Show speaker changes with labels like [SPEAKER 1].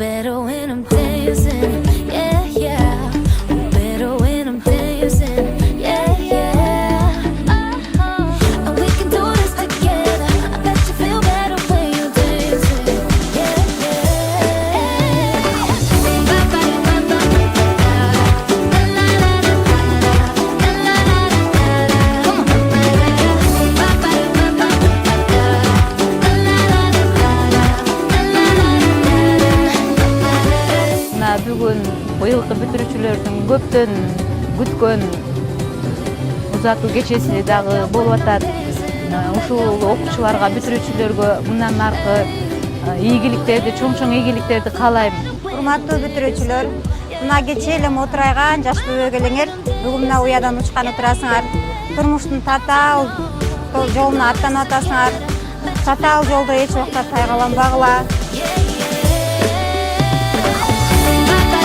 [SPEAKER 1] better when I'm dancing, yeah, yeah. Better when I'm dancing, yeah, yeah. And we can do this together. I bet you feel better when you're dancing, yeah, yeah. Ba ba ba ba da la la la la la la la la. Come on, ba ba ba ba da la la
[SPEAKER 2] Мына бүгүн быйылкы бүтүрүүчүлөрдүн көптөн күткөн узатуу кечеси дагы болуп атат. Ушул окуучуларга, бүтүрүүчүлөргө мындан аркы ийгиликтерди, чоң ийгиликтерди каалайм.
[SPEAKER 3] Урматтуу бүтүрүүчүлөр, мына кече эле мотурайган жаш бөбөгөлеңер бүгүн мына уядан учкан отурасыңар. Турмуштун татаал жолуна аттанып атасыңар. Татаал жолдо эч убакта тайгаланбагыла.
[SPEAKER 1] yeah, yeah.